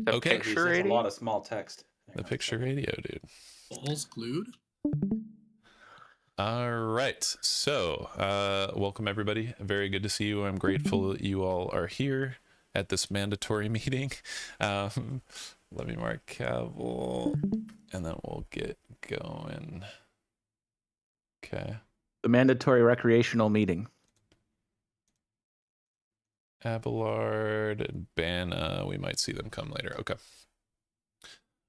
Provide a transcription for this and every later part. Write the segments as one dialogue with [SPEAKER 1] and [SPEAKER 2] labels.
[SPEAKER 1] The
[SPEAKER 2] Okay.
[SPEAKER 1] picture
[SPEAKER 3] That's a
[SPEAKER 1] radio?
[SPEAKER 3] lot of small text. Hang
[SPEAKER 2] The
[SPEAKER 3] on a
[SPEAKER 2] picture
[SPEAKER 3] second.
[SPEAKER 2] radio, dude.
[SPEAKER 4] All's glued.
[SPEAKER 2] All right. So, welcome everybody. Very good to see you. I'm grateful that you all are here at this mandatory meeting. Let me mark Cavill, and then we'll get going. Okay.
[SPEAKER 1] The mandatory recreational meeting.
[SPEAKER 2] Abelard and Banna, we might see them come later. Okay.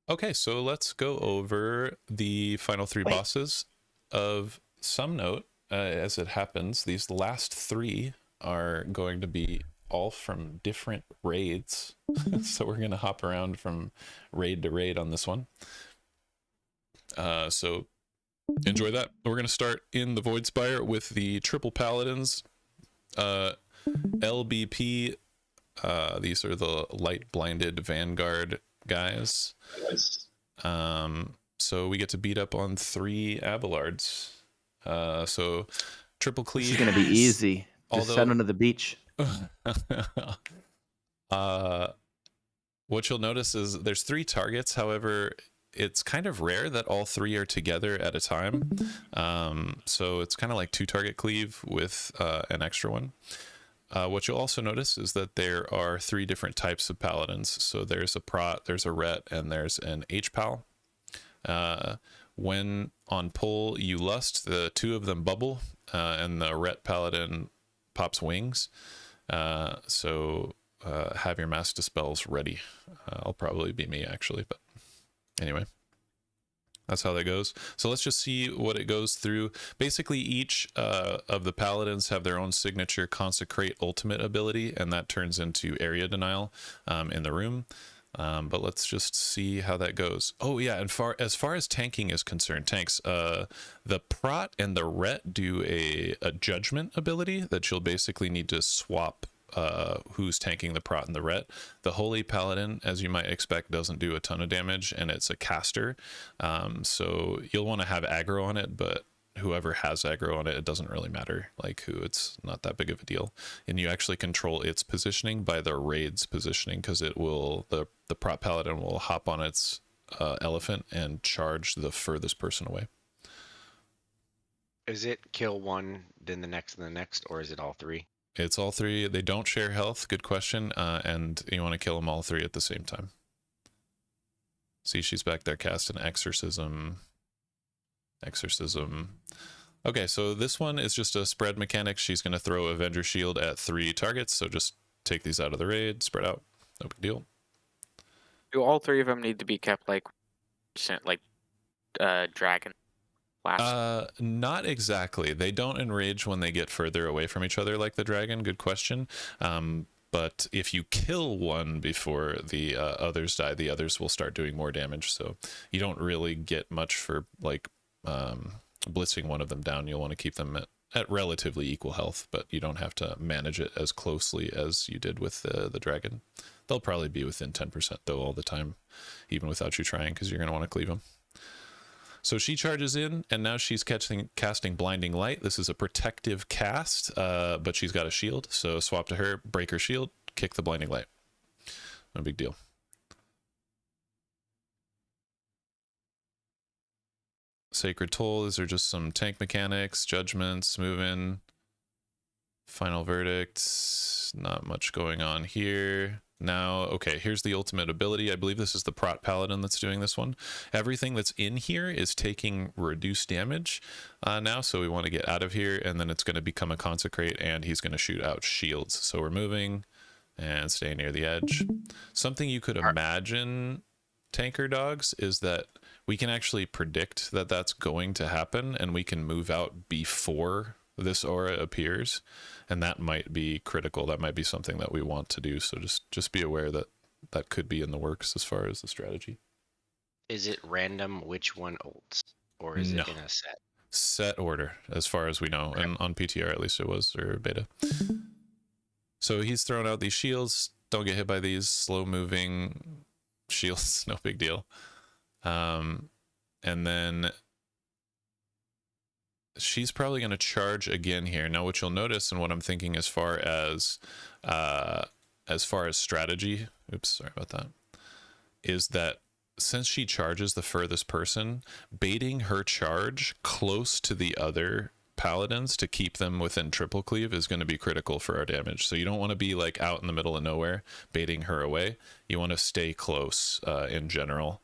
[SPEAKER 2] Okay, so let's go over the final three bosses. Of some note, as it happens, these last three are going to be all from different raids. So we're going to hop around from raid to raid on this one. So enjoy that. We're going to start in the Void Spire with the triple paladins. LBP, these are the light blinded vanguard guys. So we get to beat up on 3 Abelards. So triple cleave.
[SPEAKER 1] This is going to be easy. Just send them to the beach.
[SPEAKER 2] What you'll notice is there's 3 targets. However, it's kind of rare that all 3 are together at a time. So it's kind of like 2 target cleave with an extra one. What you'll also notice is that there are 3 different types of paladins. So there's a prot, there's a ret, and there's an H-pal. When on pull you lust, the 2 of them bubble, and the ret paladin pops wings. So have your mass dispels ready. I'll probably be me actually, but anyway, that's how that goes. So let's just see what it goes through. Basically, each of the paladins have their own signature consecrate ultimate ability, and that turns into area denial in the room. But let's just see how that goes. Oh yeah, and as far as tanking is concerned, tanks, the prot and the ret do a judgment ability that you'll basically need to swap who's tanking the prot and the ret. The holy paladin, as you might expect, doesn't do a ton of damage, and it's a caster, so you'll want to have aggro on it, but whoever has aggro on it, it doesn't really matter like who, it's not that big of a deal. And you actually control its positioning by the raid's positioning, because it will, the prot paladin will hop on its elephant and charge the furthest person away.
[SPEAKER 5] Is it kill one, then the next and the next, or is it all 3?
[SPEAKER 2] It's all 3. They don't share health. Good question. And you want to kill them all 3 at the same time. See, she's back there casting exorcism. Okay, so this one is just a spread mechanic. She's going to throw Avenger Shield at 3 targets, so just take these out of the raid, spread out, no big deal.
[SPEAKER 6] Do all 3 of them need to be kept like dragon?
[SPEAKER 2] Not exactly. They don't enrage when they get further away from each other like the dragon. Good question. But if you kill one before the others die, the others will start doing more damage. So you don't really get much for like blitzing one of them down. You'll want to keep them at relatively equal health, but you don't have to manage it as closely as you did with the dragon. They'll probably be within 10% though all the time, even without you trying, because you're going to want to cleave them. So she charges in, and now she's casting Blinding Light. This is a protective cast, but she's got a shield. So swap to her, break her shield, kick the Blinding Light. No big deal. Sacred Toll, these are just some tank mechanics, judgments, move in. Final Verdict, not much going on here. Now, okay, here's the ultimate ability. I believe this is the Prot Paladin that's doing this one. Everything that's in here is taking reduced damage now, so we want to get out of here, and then it's going to become a Consecrate, and he's going to shoot out shields. So we're moving and staying near the edge. Something you could imagine, tanker dogs, is that we can actually predict that that's going to happen, and we can move out before this aura appears, and that might be critical. That might be something that we want to do, so just be aware that that could be in the works as far as the strategy.
[SPEAKER 5] Is it random which one ults, or is it in a
[SPEAKER 2] set order as far as we know? Okay. And on PTR at least it was, or beta. So he's throwing out these shields. Don't get hit by these slow moving shields. No big deal. And then she's probably going to charge again here. Now, what you'll notice, and what I'm thinking as far as strategy, oops, sorry about that. is that since she charges the furthest person, baiting her charge close to the other paladins to keep them within triple cleave is going to be critical for our damage. So you don't want to be like out in the middle of nowhere baiting her away. You want to stay close in general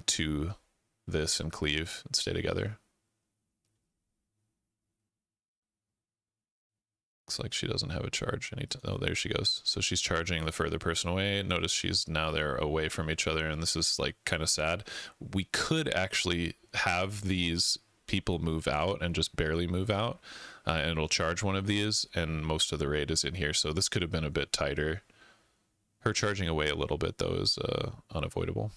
[SPEAKER 2] to this and cleave and stay together. Looks like she doesn't have a charge. Oh, there she goes. So she's charging the further person away. Notice she's now they're away from each other, and this is like kind of sad. We could actually have these people move out and just barely move out, and it'll charge one of these, and most of the raid is in here. So this could have been a bit tighter. Her charging away a little bit though is unavoidable.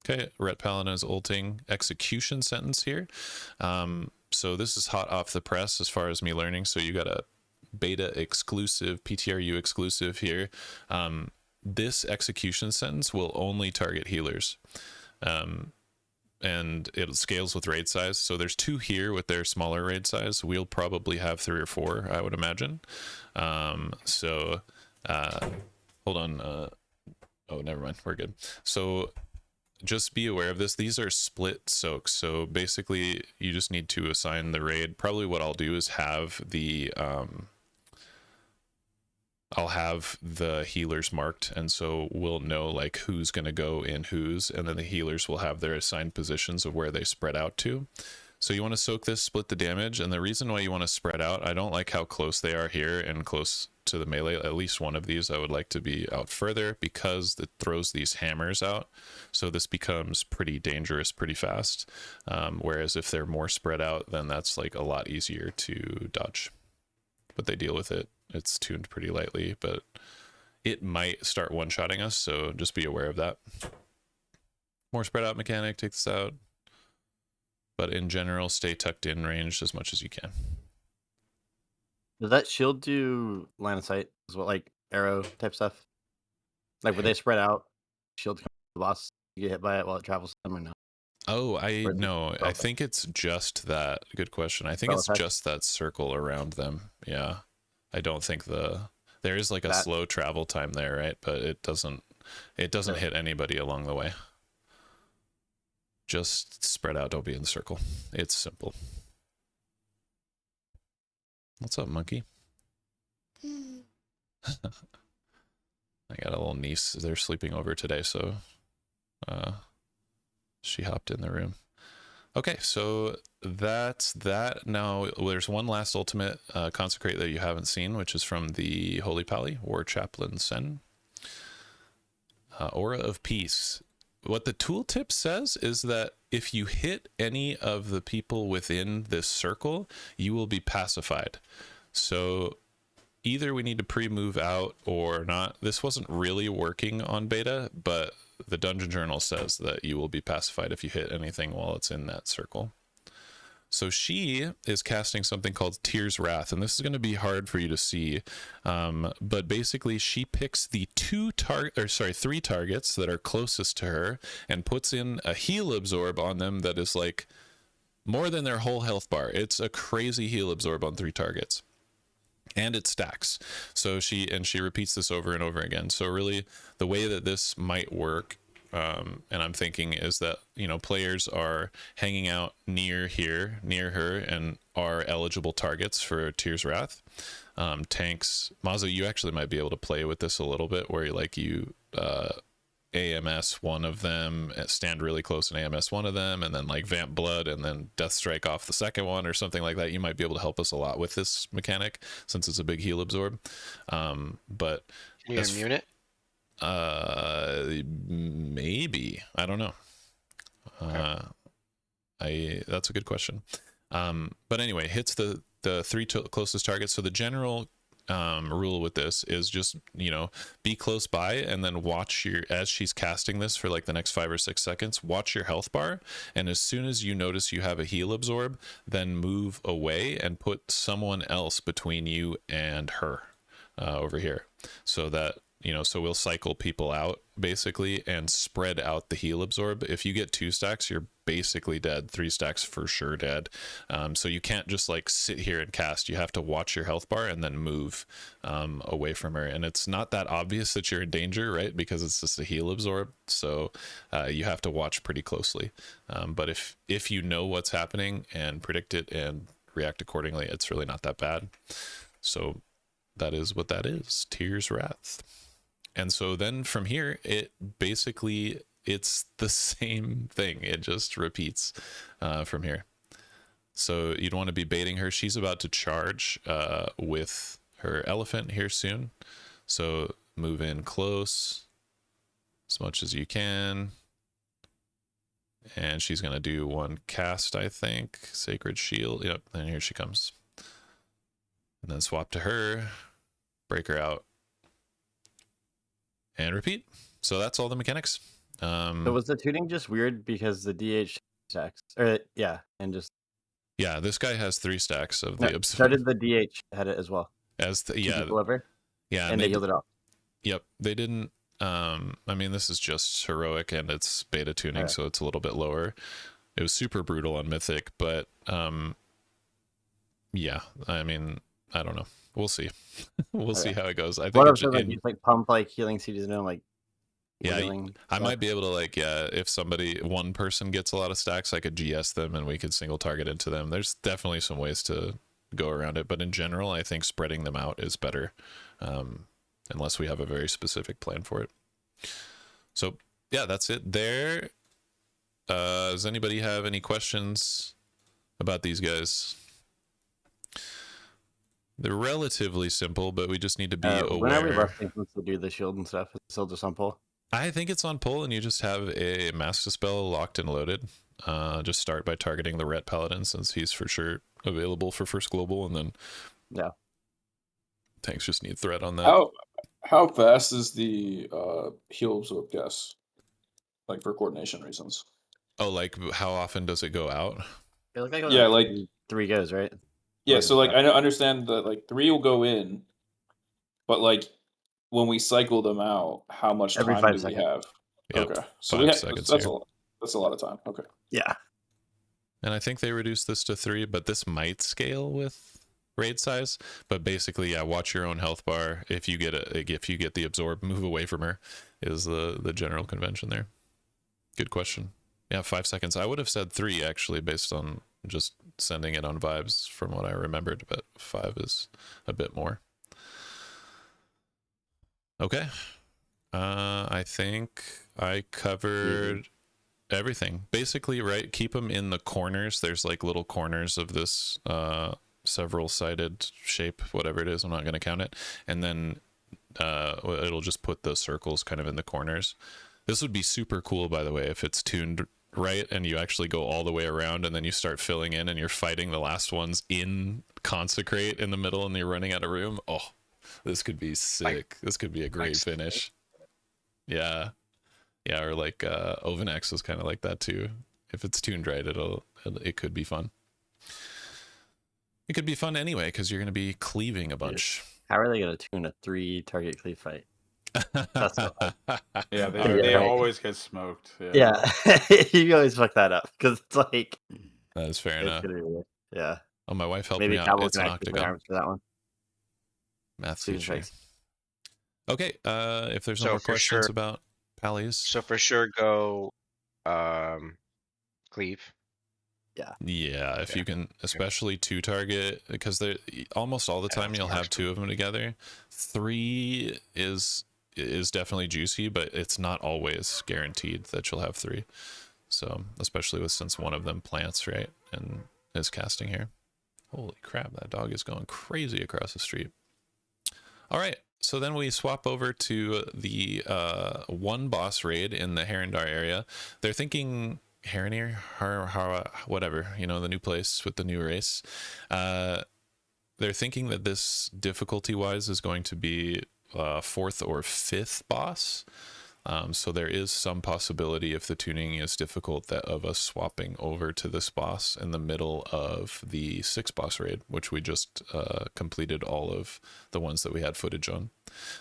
[SPEAKER 2] Okay, Ret Paladin is ulting execution sentence here. So this is hot off the press as far as me learning. So you got a beta exclusive, PTRU exclusive here. This execution sentence will only target healers. And it scales with raid size. So there's 2 here with their smaller raid size. We'll probably have 3 or 4, I would imagine. Hold on. Oh, never mind. We're good. So just be aware of this. These are split soaks. So basically you just need to assign the raid. Probably what I'll do is have the I'll have the healers marked, and so we'll know like who's going to go in whose, and then the healers will have their assigned positions of where they spread out to. So you want to soak this, split the damage, and the reason why you want to spread out, I don't like how close they are here and close to the melee. At least one of these I would like to be out further, because it throws these hammers out, so this becomes pretty dangerous pretty fast. Whereas if they're more spread out, then that's like a lot easier to dodge, but they deal with it. It's tuned pretty lightly, but it might start one-shotting us, so just be aware of that. More spread out mechanic, take this out. But in general, stay tucked in range as much as you can.
[SPEAKER 3] Does that shield do line of sight as well, like arrow type stuff? Like would they spread out, shield comes to the boss, you get hit by it while it travels to them, or no?
[SPEAKER 2] Oh, no, I think it's just that. Good question. I think it's just that circle around them. Yeah. I don't think there is like a slow travel time there, right? But it doesn't hit anybody along the way. Just spread out, don't be in the circle. It's simple. What's up, monkey? I got a little niece. They're sleeping over today, so she hopped in the room. Okay, so that's that. Now there's one last ultimate, Consecrate, that you haven't seen, which is from the Holy Pally, War Chaplain Sen. Aura of Peace. What the tooltip says is that if you hit any of the people within this circle, you will be pacified. So either we need to pre-move out or not. This wasn't really working on beta, but the Dungeon Journal says that you will be pacified if you hit anything while it's in that circle. So she is casting something called Tyr's Wrath, and this is going to be hard for you to see, but basically she picks the 3 targets that are closest to her and puts in a heal absorb on them that is like more than their whole health bar. It's a crazy heal absorb on 3 targets, and it stacks. So she repeats this over and over again. So really the way that this might work, and I'm thinking, is that, you know, players are hanging out near her and are eligible targets for Tyr's Wrath. Tanks, Mazo, you actually might be able to play with this a little bit, where you AMS one of them, stand really close and AMS one of them, and then like Vamp Blood and then Death Strike off the second one or something like that. You might be able to help us a lot with this mechanic since it's a big heal absorb. But
[SPEAKER 5] can you immune it?
[SPEAKER 2] Maybe, I don't know. That's a good question. But anyway, hits the 3 closest targets. So the general rule with this is just, you know, be close by and then watch as she's casting this for like the next 5 or 6 seconds, watch your health bar, and as soon as you notice you have a heal absorb, then move away and put someone else between you and her over here, so that so we'll cycle people out basically and spread out the heal absorb. If you get 2 stacks, you're basically dead. 3 stacks for sure dead. So you can't just like sit here and cast. You have to watch your health bar and then move away from her. And it's not that obvious that you're in danger, right? Because it's just a heal absorb. So you have to watch pretty closely. But if you know what's happening and predict it and react accordingly, it's really not that bad. So that is what that is. Tyr's Wrath. And so then from here, it's the same thing. It just repeats from here. So you'd want to be baiting her. She's about to charge with her elephant here soon. So move in close as much as you can. And she's going to do 1 cast, I think. Sacred Shield. Yep, and here she comes. And then swap to her. Break her out. And repeat. So that's all the mechanics.
[SPEAKER 3] So was the tuning just weird because the DH stacks? And just
[SPEAKER 2] yeah, this guy has 3 stacks of the
[SPEAKER 3] so
[SPEAKER 2] absorb.
[SPEAKER 3] did the DH had it as well.
[SPEAKER 2] As the, yeah,
[SPEAKER 3] people over.
[SPEAKER 2] Yeah,
[SPEAKER 3] and they healed it off.
[SPEAKER 2] Yep, they didn't. I mean, this is just heroic and it's beta tuning, so it's a little bit lower. It was super brutal on Mythic, but yeah, I mean, I don't know. We'll see. We'll see how it goes. I think
[SPEAKER 3] What if like, you like pump like healing CDs and like
[SPEAKER 2] I might be able to like if one person gets a lot of stacks, I could GS them and we could single target into them. There's definitely some ways to go around it, but in general, I think spreading them out is better, unless we have a very specific plan for it. So yeah, that's it there. Does anybody have any questions about these guys? They're relatively simple, but we just need to be aware.
[SPEAKER 3] When are we rusting to do the shield and stuff? Is it still just on pull?
[SPEAKER 2] I think it's on pull, and you just have a Master Spell locked and loaded. Just start by targeting the Ret Paladin, since he's for sure available for first global, and then tanks just need threat on that.
[SPEAKER 4] How fast is the heal absorb guess? Like for coordination reasons.
[SPEAKER 2] Oh, like how often does it go out?
[SPEAKER 3] Like 3 goes, right?
[SPEAKER 4] Yeah, so like I understand that like 3 will go in, but like when we cycle them out, how much
[SPEAKER 3] Every
[SPEAKER 4] time
[SPEAKER 3] 5
[SPEAKER 4] do
[SPEAKER 3] seconds.
[SPEAKER 4] we have?
[SPEAKER 2] Yep,
[SPEAKER 4] okay, so
[SPEAKER 2] 5 seconds.
[SPEAKER 4] That's a lot of time. Okay.
[SPEAKER 3] Yeah.
[SPEAKER 2] And I think they reduced this to 3, but this might scale with raid size. But basically, yeah, watch your own health bar. If you get the absorb, move away from her. Is the general convention there? Good question. Yeah, 5 seconds. I would have said 3 actually, based on just sending it on vibes from what I remembered, but 5 is a bit more. Okay. I think I covered everything. Basically, right? Keep them in the corners. There's like little corners of this several-sided shape, whatever it is. I'm not going to count it. And then it'll just put the circles kind of in the corners. This would be super cool, by the way, if it's tuned right and you actually go all the way around and then you start filling in and you're fighting the last ones in consecrate in the middle and you're running out of room. Oh, this could be sick. This could be a great finish. Yeah, or like Ovenex is kind of like that too. If it's tuned right, it could be fun. It could be fun anyway because you're going to be cleaving a bunch.
[SPEAKER 3] How are they going to tune a 3 target cleave fight? That's not
[SPEAKER 7] yeah, they always get smoked.
[SPEAKER 3] Yeah, you always fuck that up because it's like
[SPEAKER 2] that is fair enough.
[SPEAKER 3] Yeah.
[SPEAKER 2] Oh, my wife helped me out. It's an octagon
[SPEAKER 3] for that one.
[SPEAKER 2] Math feature. Okay, if there's no more questions about Pallies.
[SPEAKER 5] So for sure go cleave.
[SPEAKER 2] Yeah, if you can, especially 2 target, because they're almost all the time you'll have 2 of them together. 3 is definitely juicy, but it's not always guaranteed that you'll have 3. So especially since one of them plants, right, and is casting here. Holy crap, that dog is going crazy across the street. All right, so then we swap over to the 1 boss raid in the Herondar area. They're thinking Heronir, whatever, the new place with the new race. They're thinking that this difficulty-wise is going to be 4th or 5th boss. So there is some possibility, if the tuning is difficult, that of us swapping over to this boss in the middle of the 6 boss raid, which we just completed all of the ones that we had footage on.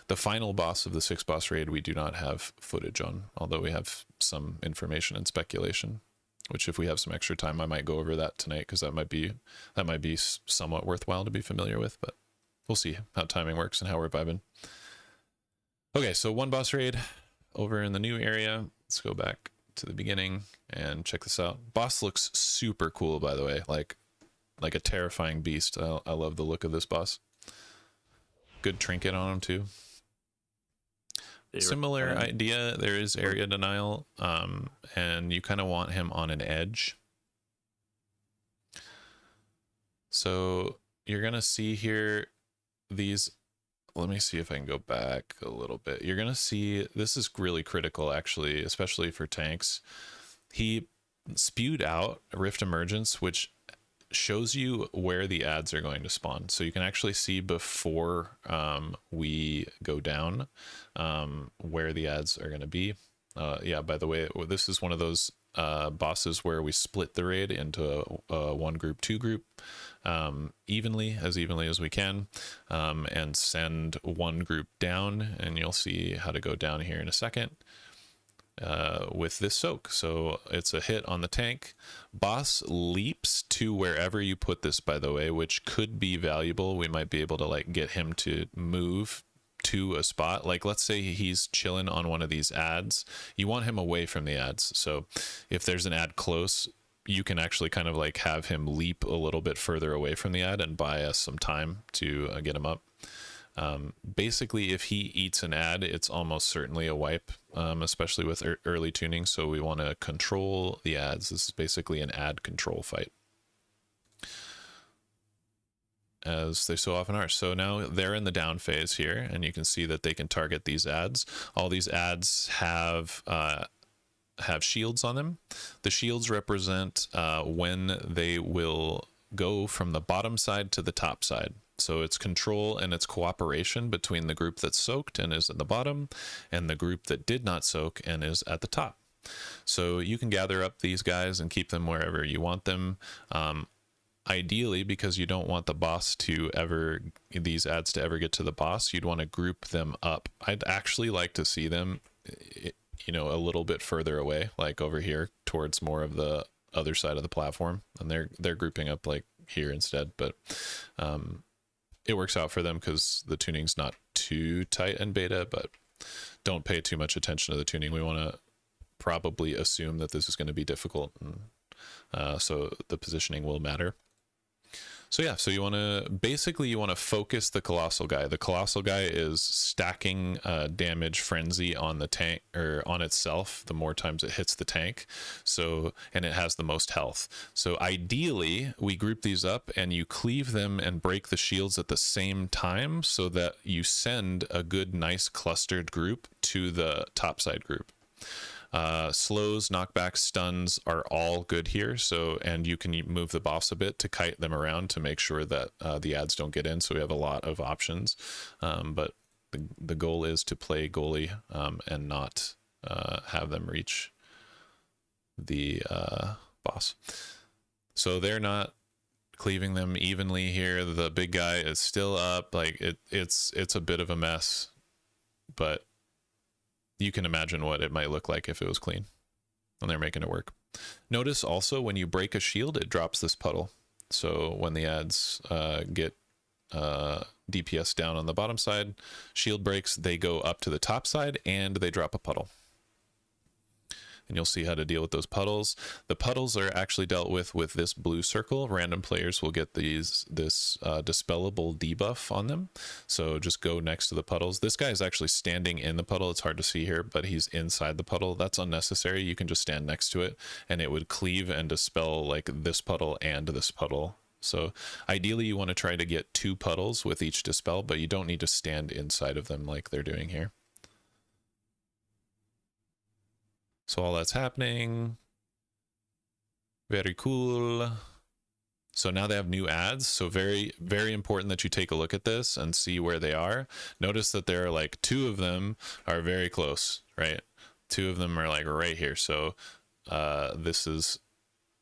[SPEAKER 2] The final boss of the 6 boss raid we do not have footage on, although we have some information and speculation, which if we have some extra time I might go over that tonight, because that might be somewhat worthwhile to be familiar with, but we'll see how timing works and how we're vibing. Okay, so 1 boss raid over in the new area. Let's go back to the beginning and check this out. Boss looks super cool, by the way, like a terrifying beast. I love the look of this boss. Good trinket on him too. Similar idea. There is area denial, and you kind of want him on an edge. So you're gonna see here these. Let me see if I can go back a little bit. You're gonna see this is really critical, actually, especially for tanks. He spewed out Rift Emergence, which shows you where the ads are going to spawn, so you can actually see before we go down where the ads are going to be. Yeah, by the way, this is one of those bosses where we split the raid into a 1 group 2 group evenly as we can, and send 1 group down, and you'll see how to go down here in a second. With this soak. So it's a hit on the tank. Boss leaps to wherever you put this, by the way, which could be valuable. We might be able to like get him to move to a spot. Like let's say he's chilling on one of these ads. You want him away from the ads. So if there's an ad close, you can actually kind of like have him leap a little bit further away from the ad and buy us some time to get him up. Basically, if he eats an ad, it's almost certainly a wipe, especially with early tuning. So we want to control the ads. This is basically an ad control fight, as they so often are. So now they're in the down phase here, and you can see that they can target these ads. All these ads have shields on them. The shields represent when they will go from the bottom side to the top side. So it's control and it's cooperation between the group that's soaked and is at the bottom and the group that did not soak and is at the top. So you can gather up these guys and keep them wherever you want them. Ideally, because you don't want the boss to ever, these ads to ever get to the boss, you'd want to group them up. I'd actually like to see them, you know, a little bit further away, like over here towards more of the other side of the platform. And they're grouping up like here instead, but it works out for them because the tuning's not too tight in beta, but don't pay too much attention to the tuning. We want to probably assume that this is going to be difficult, and so the positioning will matter. So yeah, so you want to focus the Colossal guy. The Colossal guy is stacking damage frenzy on the tank, or on itself, the more times it hits the tank. So, and it has the most health. So ideally, we group these up and you cleave them and break the shields at the same time, so that you send a good, nice clustered group to the topside group. Slows, knockbacks, stuns are all good here. So, and you can move the boss a bit to kite them around to make sure that the ads don't get in. So we have a lot of options, but the goal is to play goalie and not have them reach the boss. So they're not cleaving them evenly here. The big guy is still up. Like it's a bit of a mess, but you can imagine what it might look like if it was clean, and they're making it work. Notice also when you break a shield, it drops this puddle. So when the ads get DPS down on the bottom side, shield breaks, they go up to the top side and they drop a puddle. And you'll see how to deal with those puddles. The puddles are actually dealt with this blue circle. Random players will get this dispellable debuff on them. So just go next to the puddles. This guy is actually standing in the puddle. It's hard to see here, but he's inside the puddle. That's unnecessary. You can just stand next to it and it would cleave and dispel like this puddle and this puddle. So ideally you want to try to get 2 puddles with each dispel, but you don't need to stand inside of them like they're doing here. So all that's happening. Very cool. So now they have new ads. So very, very important that you take a look at this and see where they are. Notice that there are like 2 of them are very close, right? 2 of them are like right here. So this is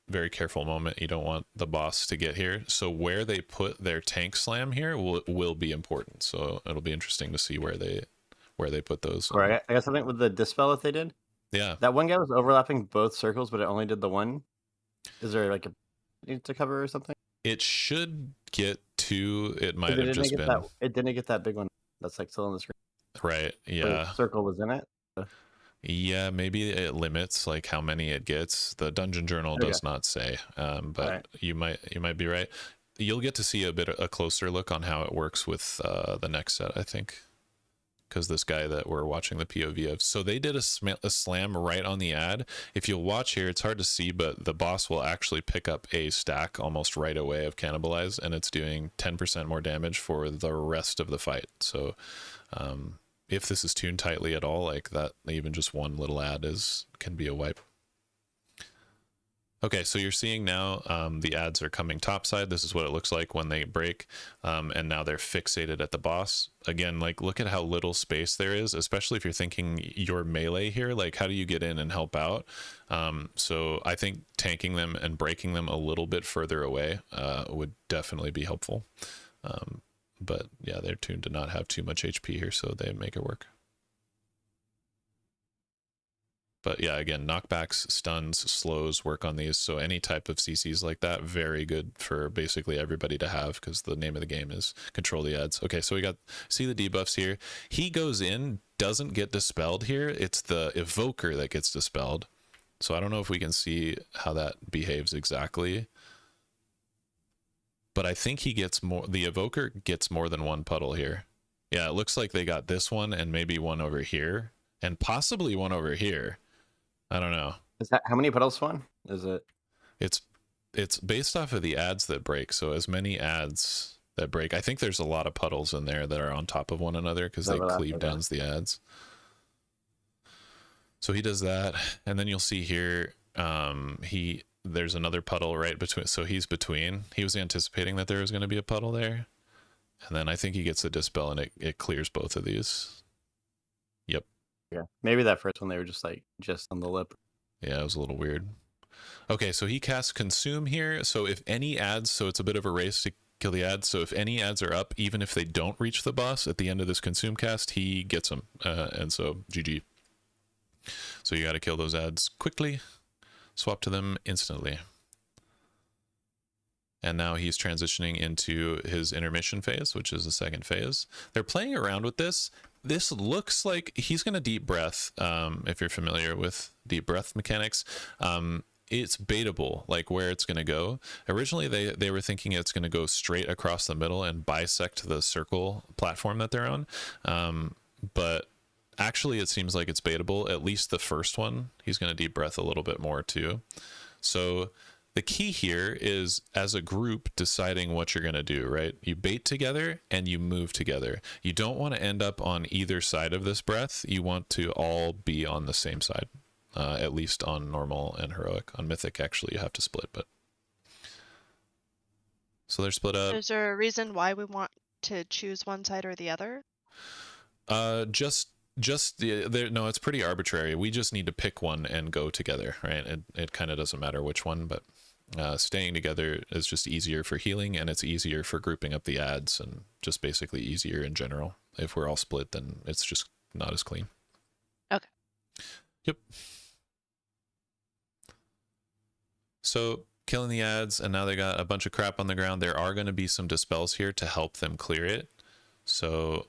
[SPEAKER 2] very careful moment. You don't want the boss to get here. So where they put their tank slam here will be important. So it'll be interesting to see where they put those.
[SPEAKER 3] Or I got something with the dispel that they did.
[SPEAKER 2] Yeah.
[SPEAKER 3] That one guy was overlapping both circles, but it only did the one. Is there like a need to cover or something?
[SPEAKER 2] It should get 2. It might have just been.
[SPEAKER 3] It didn't get that big one. That's like still on the screen.
[SPEAKER 2] Right. Yeah.
[SPEAKER 3] The circle was in it.
[SPEAKER 2] Yeah, maybe it limits like how many it gets. The Dungeon Journal does not say, but
[SPEAKER 3] right.
[SPEAKER 2] you might be right. You'll get to see a closer look on how it works with the next set, I think, because this guy that we're watching the POV of. So they did a slam right on the ad. If you'll watch here, it's hard to see, but the boss will actually pick up a stack almost right away of Cannibalize, and it's doing 10% more damage for the rest of the fight. So if this is tuned tightly at all, like that, even just one little ad can be a wipe. Okay, so you're seeing now the ads are coming topside. This is what it looks like when they break, and now they're fixated at the boss. Again, like look at how little space there is, especially if you're thinking your melee here. Like, how do you get in and help out? So I think tanking them and breaking them a little bit further away would definitely be helpful. But yeah, they're tuned to not have too much HP here, so they make it work. But yeah, again, knockbacks, stuns, slows work on these. So any type of CCs like that, very good for basically everybody to have, because the name of the game is control the ads. Okay, so see the debuffs here. He goes in, doesn't get dispelled here. It's the evoker that gets dispelled. So I don't know if we can see how that behaves exactly. But I think he gets more, the evoker gets more than one puddle here. Yeah, it looks like they got this one and maybe one over here and possibly one over here. I don't know.
[SPEAKER 3] Is that how many puddles spawn? Is it?
[SPEAKER 2] It's based off of the ads that break. So as many ads that break, I think there's a lot of puddles in there that are on top of one another because they cleave down the ads. So he does that, and then you'll see here there's another puddle right between. So he's between. He was anticipating that there was going to be a puddle there, and then I think he gets a dispel and it clears both of these. Yep.
[SPEAKER 3] Yeah, maybe that first one they were just on the lip.
[SPEAKER 2] Yeah, it was a little weird. Okay, so he casts Consume here. So if any ads, so it's a bit of a race to kill the ads. So if any ads are up, even if they don't reach the boss at the end of this Consume cast, he gets them. And so GG. So you got to kill those ads quickly, swap to them instantly. And now he's transitioning into his intermission phase, which is the second phase. They're playing around with this. This looks like he's going to deep breath. If you're familiar with deep breath mechanics, it's baitable, like where it's going to go. Originally, they were thinking it's going to go straight across the middle and bisect the circle platform that they're on. But actually, it seems like it's baitable. At least the first one, he's going to deep breath a little bit more too. So the key here is, as a group, deciding what you're going to do, right? You bait together and you move together. You don't want to end up on either side of this breath. You want to all be on the same side, at least on normal and heroic. On mythic, actually, you have to split, but. So they're split up.
[SPEAKER 8] Is there a reason why we want to choose one side or the other?
[SPEAKER 2] No, it's pretty arbitrary. We just need to pick one and go together, right? It kind of doesn't matter which one, but staying together is just easier for healing, and it's easier for grouping up the ads, and just basically easier in general. If we're all split, then it's just not as clean.
[SPEAKER 8] Okay.
[SPEAKER 2] Yep. So killing the ads, and now they got a bunch of crap on the ground. There are going to be some dispels here to help them clear it. So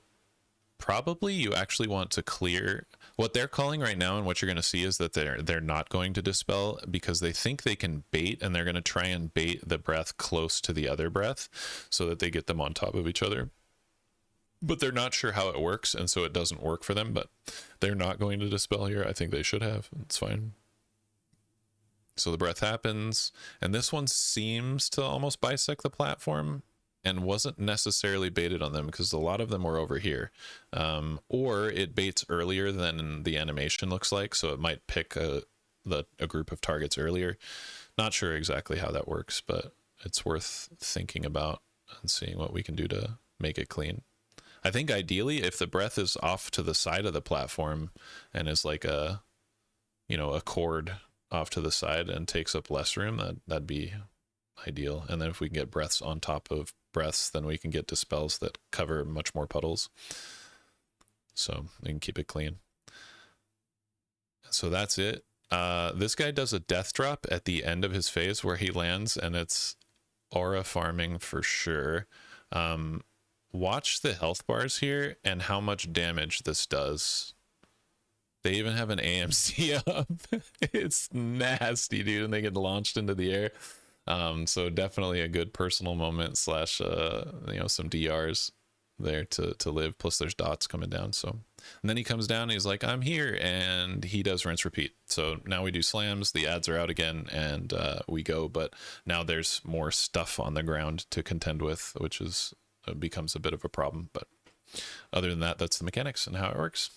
[SPEAKER 2] probably you actually want to clear what they're calling right now, and what you're going to see is that they're not going to dispel because they think they can bait, and they're going to try and bait the breath close to the other breath so that they get them on top of each other. But they're not sure how it works, and so it doesn't work for them. But they're not going to dispel here. I think they should have. It's fine. So the breath happens, and this one seems to almost bisect the platform and wasn't necessarily baited on them because a lot of them were over here. Or it baits earlier than the animation looks like, so it might pick a group of targets earlier. Not sure exactly how that works, but it's worth thinking about and seeing what we can do to make it clean. I think ideally, if the breath is off to the side of the platform and is like a a cord off to the side and takes up less room, that'd be ideal. And then if we can get breaths on top of breaths, then we can get dispels that cover much more puddles. So we can keep it clean. So that's it. This guy does a death drop at the end of his phase where he lands, and it's aura farming for sure. Watch the health bars here and how much damage this does. They even have an AMC up. It's nasty, dude, and they get launched into the air. So definitely a good personal moment / some DRs there to live. Plus there's dots coming down. So, and then he comes down and he's like, I'm here, and he does rinse repeat. So now we do slams, the ads are out again, and we go, but now there's more stuff on the ground to contend with, which is becomes a bit of a problem. But other than that, that's the mechanics and how it works.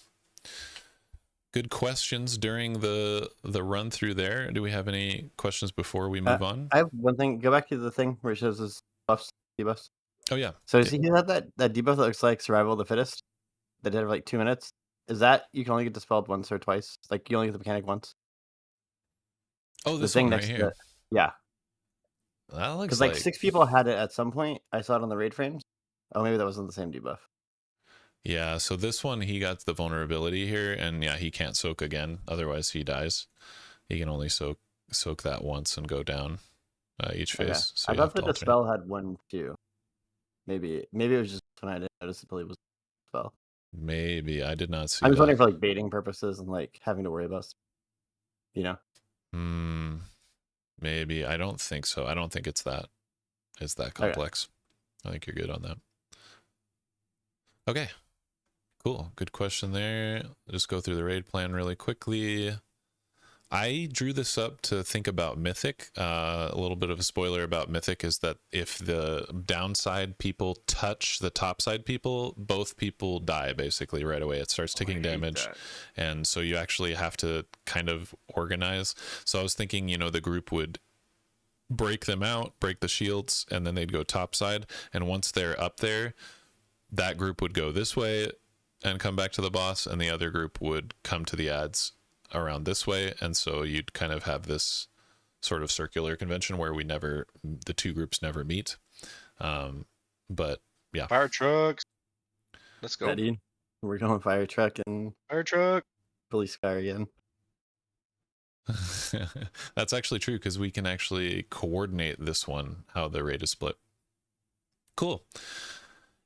[SPEAKER 2] Good questions during the run through there. Do we have any questions before we move on?
[SPEAKER 3] I have one thing. Go back to the thing where it shows his buffs, debuffs.
[SPEAKER 2] Oh yeah.
[SPEAKER 3] So does he have that debuff that looks like survival of the fittest? That did it for like 2 minutes? Is that you can only get dispelled once or twice? Like you only get the mechanic once?
[SPEAKER 2] Oh, this
[SPEAKER 3] the thing
[SPEAKER 2] one right
[SPEAKER 3] next
[SPEAKER 2] here.
[SPEAKER 3] to it. Yeah.
[SPEAKER 2] That looks
[SPEAKER 3] Because like 6 people had it at some point. I saw it on the raid frames. Oh, maybe that wasn't the same debuff.
[SPEAKER 2] Yeah, so this one, he got the vulnerability here, and yeah, he can't soak again. Otherwise, he dies. He can only soak that once and go down each phase.
[SPEAKER 3] Okay.
[SPEAKER 2] So
[SPEAKER 3] I
[SPEAKER 2] you have
[SPEAKER 3] thought that
[SPEAKER 2] to
[SPEAKER 3] the
[SPEAKER 2] alternate.
[SPEAKER 3] spell had 1 too. Maybe it was just when I didn't notice the believe was a spell.
[SPEAKER 2] Maybe I did not see
[SPEAKER 3] I'm just
[SPEAKER 2] that.
[SPEAKER 3] wondering for like baiting purposes and like having to worry about,
[SPEAKER 2] Maybe. I don't think so. I don't think it's that complex. I think you're good on that. Okay. Cool. Good question there. Just go through the raid plan really quickly. I drew this up to think about Mythic. A little bit of a spoiler about Mythic is that if the downside people touch the topside people, both people die basically right away. It starts taking damage. And so you actually have to kind of organize. So I was thinking, the group would break them out, break the shields, and then they'd go topside. And once they're up there, that group would go this way and come back to the boss, and the other group would come to the ads around this way. And so you'd kind of have this sort of circular convention where the two groups never meet. But yeah.
[SPEAKER 5] Fire trucks. Let's go.
[SPEAKER 3] Ready? We're going fire truck and
[SPEAKER 5] Fire truck.
[SPEAKER 3] police car again.
[SPEAKER 2] That's actually true, because we can actually coordinate this one, how the raid is split. Cool.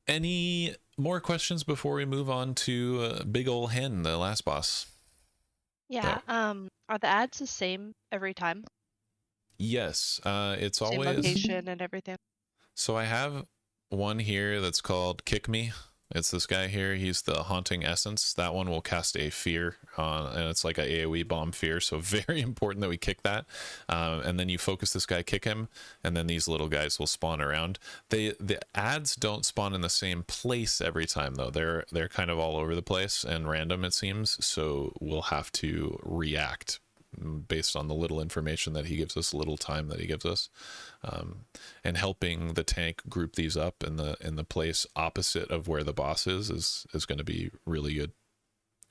[SPEAKER 2] Any more questions before we move on to Big Ol' Hen, the last boss?
[SPEAKER 8] Yeah. Are the ads the same every time?
[SPEAKER 2] Yes. It's
[SPEAKER 8] Same
[SPEAKER 2] always
[SPEAKER 8] location and everything.
[SPEAKER 2] So I have one here that's called Kick Me. It's this guy here. He's the Haunting Essence. That one will cast a fear on, and it's like a AoE bomb fear. So very important that we kick that. And then you focus this guy, kick him, and then these little guys will spawn around. The ads don't spawn in the same place every time though. They're kind of all over the place and random, it seems. So we'll have to react based on the little information that he gives us, little time that he gives us, and helping the tank group these up in the place opposite of where the boss is going to be really good,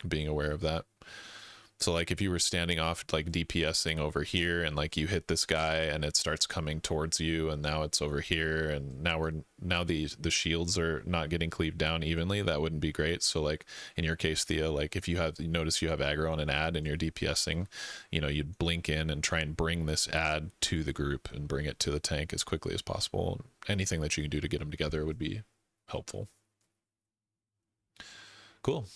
[SPEAKER 2] being aware of that. So like if you were standing off like DPSing over here and like you hit this guy and it starts coming towards you, and now it's over here, and now the shields are not getting cleaved down evenly, that wouldn't be great. So like in your case, Thea, like if you notice you have aggro on an ad and you're DPSing, you'd blink in and try and bring this ad to the group and bring it to the tank as quickly as possible. Anything that you can do to get them together would be helpful. Cool.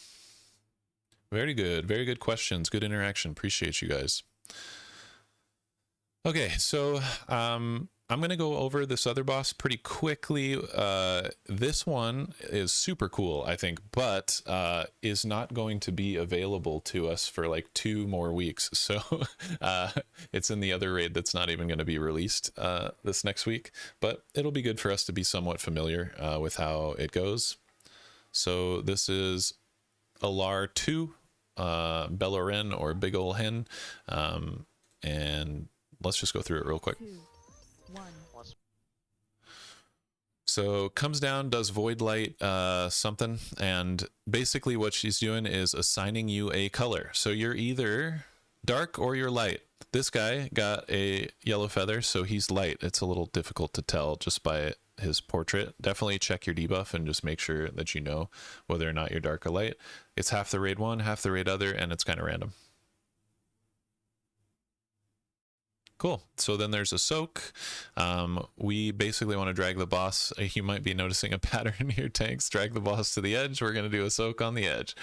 [SPEAKER 2] Very good. Very good questions. Good interaction. Appreciate you guys. Okay, so I'm going to go over this other boss pretty quickly. This one is super cool, I think, but is not going to be available to us for like 2 more weeks. So it's in the other raid that's not even going to be released this next week, but it'll be good for us to be somewhat familiar with how it goes. So this is Alar 2. Belloren, or Big Ol' Hen, and let's just go through it real quick.
[SPEAKER 9] 2, 1.
[SPEAKER 2] So comes down, does void light something, and basically what she's doing is assigning you a color. So you're either dark or you're light. This guy got a yellow feather, so he's light. It's a little difficult to tell just by his portrait. Definitely check your debuff and just make sure that you know whether or not you're dark or light. It's half the raid one, half the raid other, and it's kind of random. Cool. So then there's a soak. We basically want to drag the boss. You might be noticing a pattern here, tanks. Drag the boss to the edge. We're going to do a soak on the edge.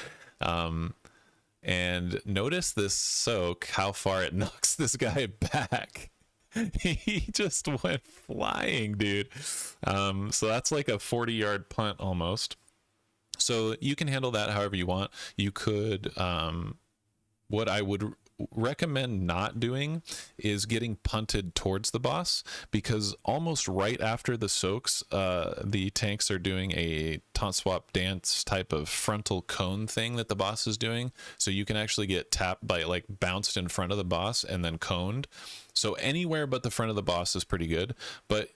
[SPEAKER 2] And notice this soak, how far it knocks this guy back. He just went flying, dude. So that's like a 40-yard punt almost. So you can handle that however you want. You could, what I would recommend not doing is getting punted towards the boss, because almost right after the soaks, the tanks are doing a taunt swap dance type of frontal cone thing that the boss is doing. So you can actually get tapped by, like, bounced in front of the boss and then coned. So anywhere but the front of the boss is pretty good, but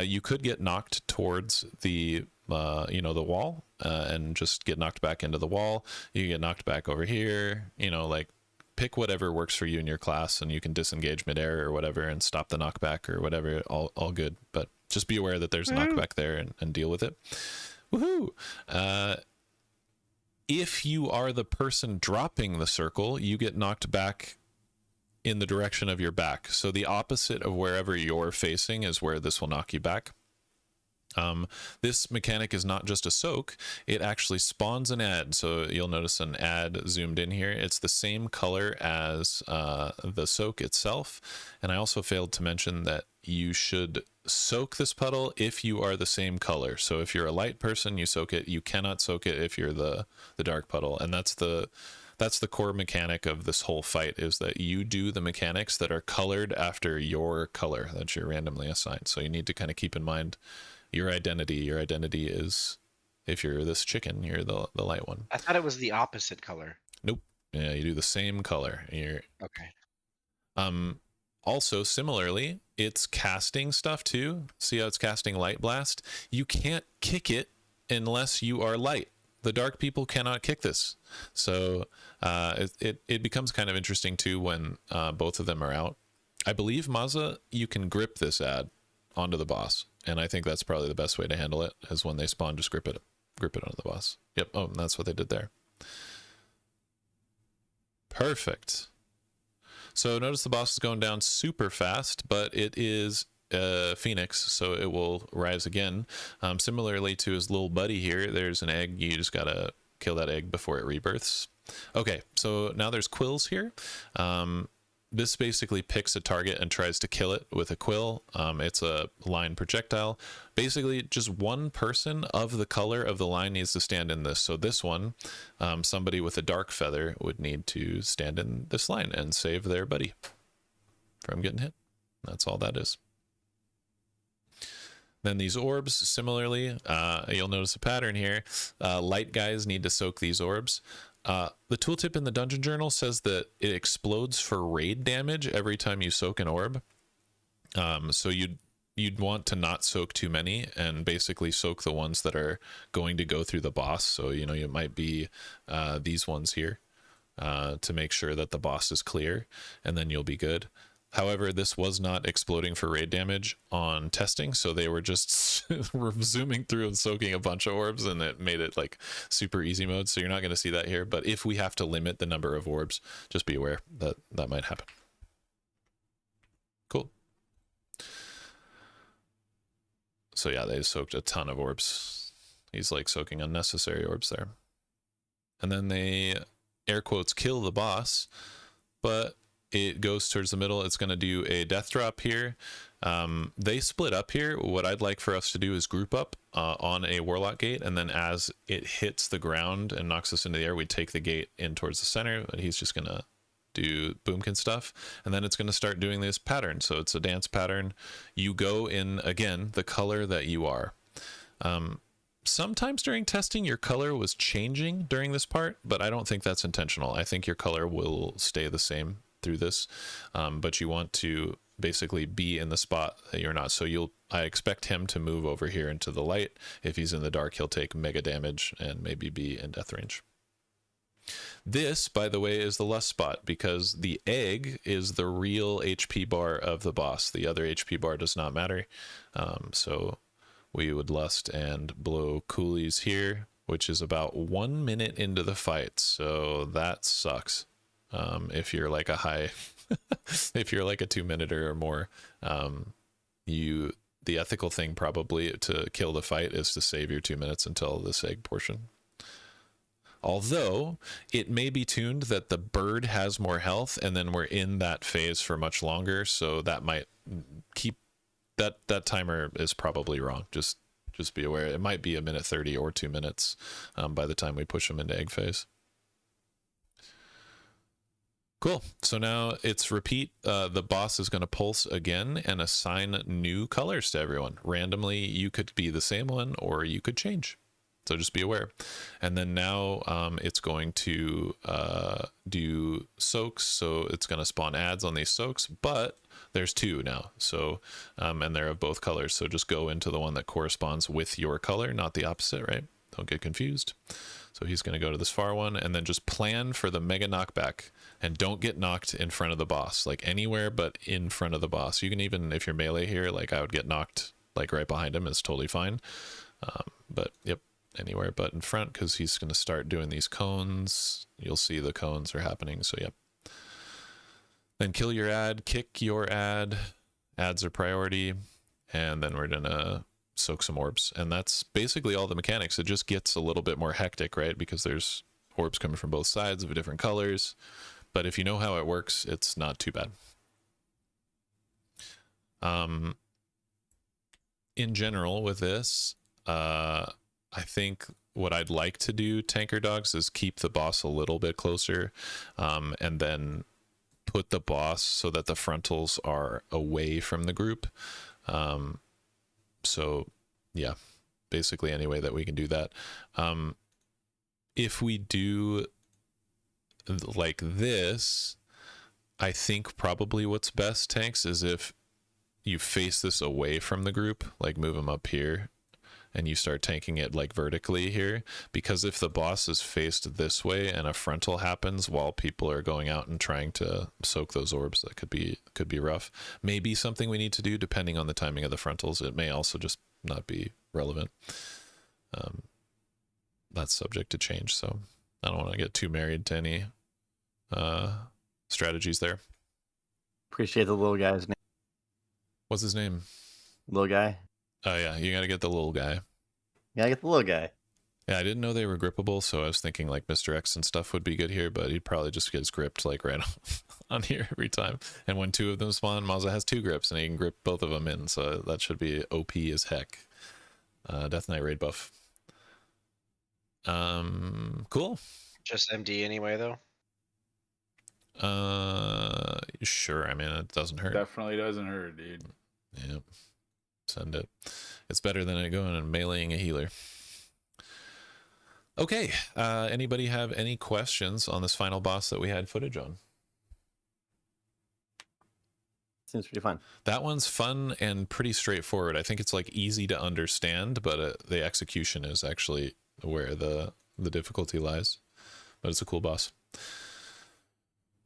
[SPEAKER 2] you could get knocked towards the the wall, and just get knocked back into the wall. You get knocked back over here, like, pick whatever works for you in your class, and you can disengage midair or whatever and stop the knockback or whatever. All good, but just be aware that there's a knockback there and deal with it. Woohoo! If you are the person dropping the circle, you get knocked back in the direction of your back. So the opposite of wherever you're facing is where this will knock you back. This mechanic is not just a soak, it actually spawns an ad. So you'll notice an ad zoomed in here. It's the same color as the soak itself. And I also failed to mention that you should soak this puddle if you are the same color. So if you're a light person, you soak it. You cannot soak it if you're the dark puddle. And that's the core mechanic of this whole fight, is that you do the mechanics that are colored after your color that you're randomly assigned. So you need to kind of keep in mind your identity. Your identity is, if you're this chicken, you're the light one.
[SPEAKER 5] I thought it was the opposite color.
[SPEAKER 2] Nope. Yeah, you do the same color. You're
[SPEAKER 5] okay.
[SPEAKER 2] Also, similarly, it's casting stuff too. See how it's casting Light Blast? You can't kick it unless you are light. The dark people cannot kick this. So it becomes kind of interesting too when both of them are out. I believe, Mazza, you can grip this ad onto the boss. And I think that's probably the best way to handle it, is when they spawn, just grip it onto the boss. Yep. Oh, and that's what they did there. Perfect. So notice the boss is going down super fast, but it is Phoenix, so it will rise again. Similarly to his little buddy here, there's an egg. You just gotta kill that egg before it rebirths. Okay, so now there's quills here. This basically picks a target and tries to kill it with a quill. It's a line projectile. Basically, just one person of the color of the line needs to stand in this. So this one, somebody with a dark feather would need to stand in this line and save their buddy from getting hit. That's all that is. Then these orbs, similarly, you'll notice a pattern here. Light guys need to soak these orbs. The tooltip in the dungeon journal says that it explodes for raid damage every time you soak an orb. So you'd want to not soak too many, and basically soak the ones that are going to go through the boss. So it might be these ones here, to make sure that the boss is clear, and then you'll be good. However, this was not exploding for raid damage on testing, so they were just zooming through and soaking a bunch of orbs, and it made it like super easy mode, so you're not going to see that here. But if we have to limit the number of orbs, just be aware that that might happen. Cool. So yeah, they soaked a ton of orbs. He's like soaking unnecessary orbs there. And then they, air quotes, kill the boss, but it goes towards the middle. It's going to do a death drop here. They split up here. What I'd like for us to do is group up on a warlock gate, and then as it hits the ground and knocks us into the air, we take the gate in towards the center. But he's just going to do boomkin stuff, and then it's going to start doing this pattern. So it's a dance pattern. You go in, again, the color that you are. Sometimes during testing, your color was changing during this part, but I don't think that's intentional. I think your color will stay the same through this, but you want to basically be in the spot that you're not. So I expect him to move over here into the light. If he's in the dark, he'll take mega damage and maybe be in death range. This, by the way, is the lust spot because the egg is the real HP bar of the boss. The other HP bar does not matter. So we would lust and blow coolies here, which is about 1 minute into the fight. So that sucks. If you're like a high, if you're like a 2 minute or more, the ethical thing probably to kill the fight is to save your 2 minutes until this egg portion. Although it may be tuned that the bird has more health and then we're in that phase for much longer. So that might keep that timer is probably wrong. Just be aware. It might be 1:30 or 2 minutes by the time we push them into egg phase. Cool. So now it's repeat. The boss is going to pulse again and assign new colors to everyone. Randomly, you could be the same one or you could change. So just be aware. And then now it's going to do soaks. So it's going to spawn ads on these soaks, but there's 2 now. So, and they're of both colors. So just go into the one that corresponds with your color, not the opposite, right? Don't get confused. So he's going to go to this far one and then just plan for the mega knockback and don't get knocked in front of the boss, like anywhere but in front of the boss. You can even, if you're melee here, like I would get knocked like right behind him, is totally fine. But yep, anywhere but in front because he's going to start doing these cones. You'll see the cones are happening. So yep. Then kill your ad, kick your ad. Ads are priority. And then we're going to soak some orbs. And that's basically all the mechanics. It just gets a little bit more hectic, right? Because there's orbs coming from both sides of different colors. But if you know how it works, it's not too bad. In general with this, I think what I'd like to do, Tanker Dogs, is keep the boss a little bit closer and then put the boss so that the frontals are away from the group. So yeah, basically any way that we can do that. If we do like this, I think probably what's best, Tanks, is if you face this away from the group, like move them up here and you start tanking it like vertically here, because if the boss is faced this way and a frontal happens while people are going out and trying to soak those orbs, that could be rough. Maybe something we need to do depending on the timing of the frontals. It may also just not be relevant. That's subject to change, so I don't want to get too married to any strategies there.
[SPEAKER 3] Appreciate the little guy's name.
[SPEAKER 2] What's his name?
[SPEAKER 3] Little guy.
[SPEAKER 2] Oh yeah, you gotta get the little guy.
[SPEAKER 3] Yeah, I get the little guy.
[SPEAKER 2] Yeah, I didn't know they were grippable, so I was thinking like Mr. X and stuff would be good here, but he'd probably just get gripped like right on here every time. And when 2 of them spawn, Mazza has 2 grips and he can grip both of them in, so that should be OP as heck. Death Knight raid buff. Cool.
[SPEAKER 5] Just MD anyway, though.
[SPEAKER 2] Sure. I mean, it doesn't hurt.
[SPEAKER 7] Definitely doesn't hurt, dude.
[SPEAKER 2] Yep. Send it. It's better than it going and meleeing a healer. Okay. Anybody have any questions on this final boss that we had footage on?
[SPEAKER 3] Seems pretty fun.
[SPEAKER 2] That one's fun and pretty straightforward. I think it's like easy to understand, but the execution is actually where the difficulty lies. But it's a cool boss.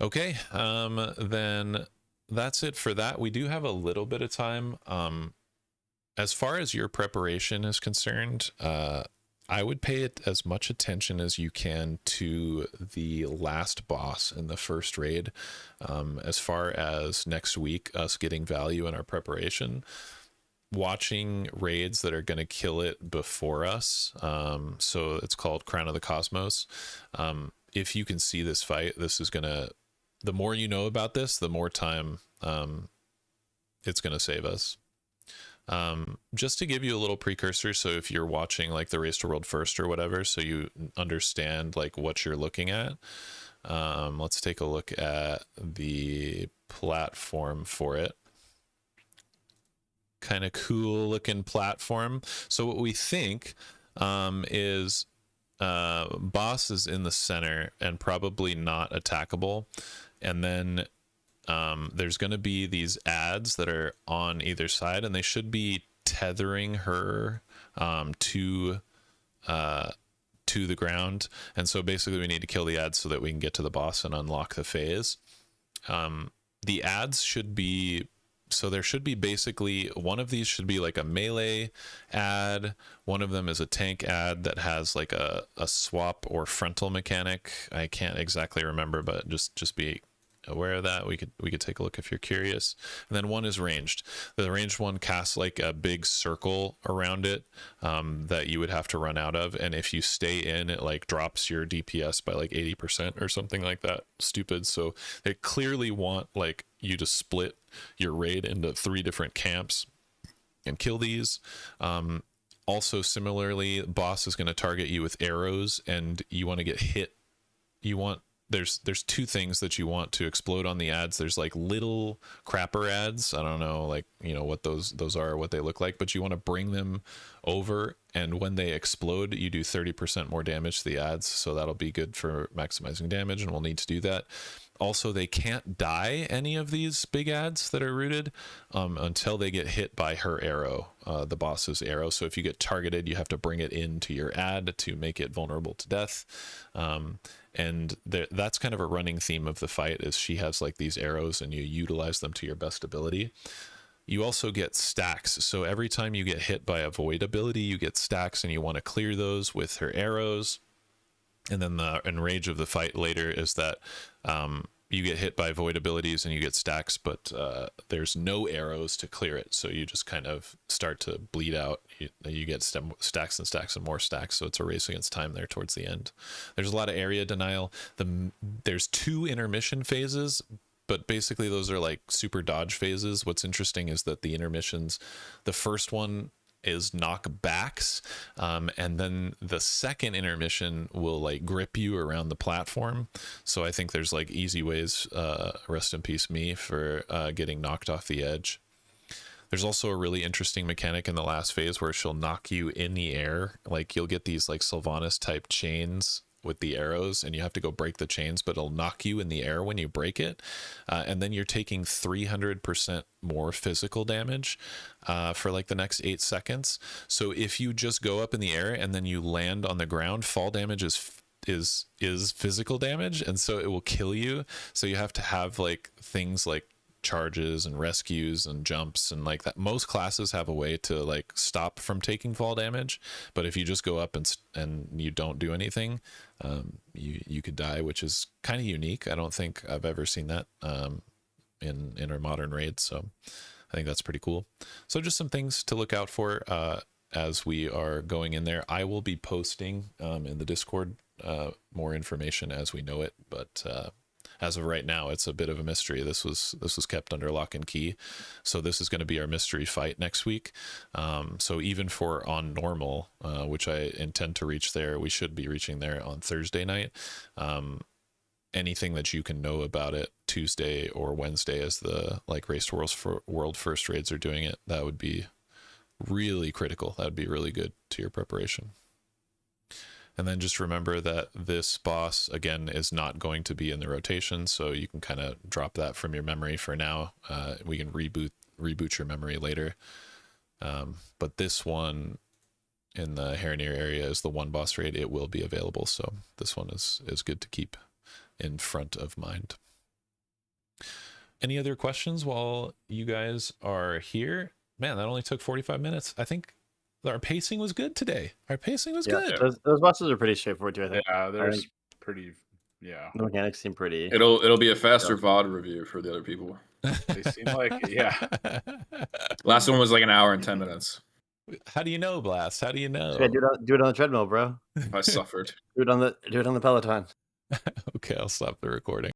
[SPEAKER 2] Okay. Then that's it for that. We do have a little bit of time. As far as your preparation is concerned, I would pay it as much attention as you can to the last boss in the first raid. As far as next week, us getting value in our preparation, watching raids that are going to kill it before us. So it's called Crown of the Cosmos. If you can see this fight, this is going to, the more you know about this, the more time it's going to save us. Just to give you a little precursor, so if you're watching like the Race to World First or whatever, so you understand like what you're looking at, let's take a look at the platform for it. Kind of cool looking platform. So what we think is boss is in the center and probably not attackable, and then there's going to be these ads that are on either side, and they should be tethering her to to the ground. And so basically we need to kill the ads so that we can get to the boss and unlock the phase. The ads should be, so there should be basically, one of these should be like a melee ad. One of them is a tank ad that has like a swap or frontal mechanic. I can't exactly remember, but just be aware of that. We could take a look if you're curious. And then one is ranged. The ranged one casts like a big circle around it that you would have to run out of, and if you stay in, it like drops your DPS by like 80% or something like that. Stupid. So they clearly want like you to split your raid into 3 different camps and kill these. Also similarly, boss is going to target you with arrows, and you want to get hit. You want, there's 2 things that you want to explode on the ads. There's like little crapper ads. I don't know, like, you know, what those are, what they look like, but you want to bring them over, and when they explode, you do 30% more damage to the ads. So that'll be good for maximizing damage, and we'll need to do that. Also, they can't die, any of these big ads that are rooted, until they get hit by her arrow, the boss's arrow. So if you get targeted, you have to bring it into your ad to make it vulnerable to death. And that's kind of a running theme of the fight, is she has like these arrows and you utilize them to your best ability. You also get stacks. So every time you get hit by a void ability, you get stacks, and you want to clear those with her arrows. And then the enrage of the fight later is that you get hit by void abilities and you get stacks, but there's no arrows to clear it. So you just kind of start to bleed out. You get stacks and stacks and more stacks. So it's a race against time there towards the end. There's a lot of area denial. There's 2 intermission phases, but basically those are like super dodge phases. What's interesting is that the intermissions, the first one is knockbacks, and then the second intermission will like grip you around the platform. So I think there's like easy ways, rest in peace me, for getting knocked off the edge. There's also a really interesting mechanic in the last phase where she'll knock you in the air. Like you'll get these like Sylvanas type chains with the arrows, and you have to go break the chains, but it'll knock you in the air when you break it, and then you're taking 300% more physical damage for like the next 8 seconds. So if you just go up in the air and then you land on the ground, fall damage is physical damage, and so it will kill you. So you have to have like things like charges and rescues and jumps and like that. Most classes have a way to like stop from taking fall damage, but if you just go up and you don't do anything, you could die, which is kind of unique. I don't think I've ever seen that in our modern raids, so I think that's pretty cool. So just some things to look out for as we are going in there. I will be posting in the Discord more information as we know it, but as of right now, it's a bit of a mystery. This was kept under lock and key, so this is going to be our mystery fight next week. So even for on normal, which I intend to reach there, we should be reaching there on Thursday night. Anything that you can know about it Tuesday or Wednesday, as the like Race to World First raids are doing it, that would be really critical. That would be really good to your preparation. And then just remember that this boss, again, is not going to be in the rotation, so you can kind of drop that from your memory for now. We can reboot your memory later. But this one in the Harenir area is the one boss raid. It will be available, so this one is good to keep in front of mind. Any other questions while you guys are here? Man, that only took 45 minutes. I think our pacing was good today. Our pacing was good.
[SPEAKER 3] Those bosses are pretty straightforward too, I think.
[SPEAKER 7] Yeah, they're pretty. Yeah,
[SPEAKER 3] the mechanics seem pretty.
[SPEAKER 4] It'll be a faster VOD review for the other people.
[SPEAKER 7] they seem like it. Yeah.
[SPEAKER 4] Last one was like an hour and 10 minutes.
[SPEAKER 2] How do you know, Blast? How do you know?
[SPEAKER 3] Yeah, do it on the treadmill, bro.
[SPEAKER 4] I suffered.
[SPEAKER 3] Do it on the Peloton.
[SPEAKER 2] Okay, I'll stop the recording.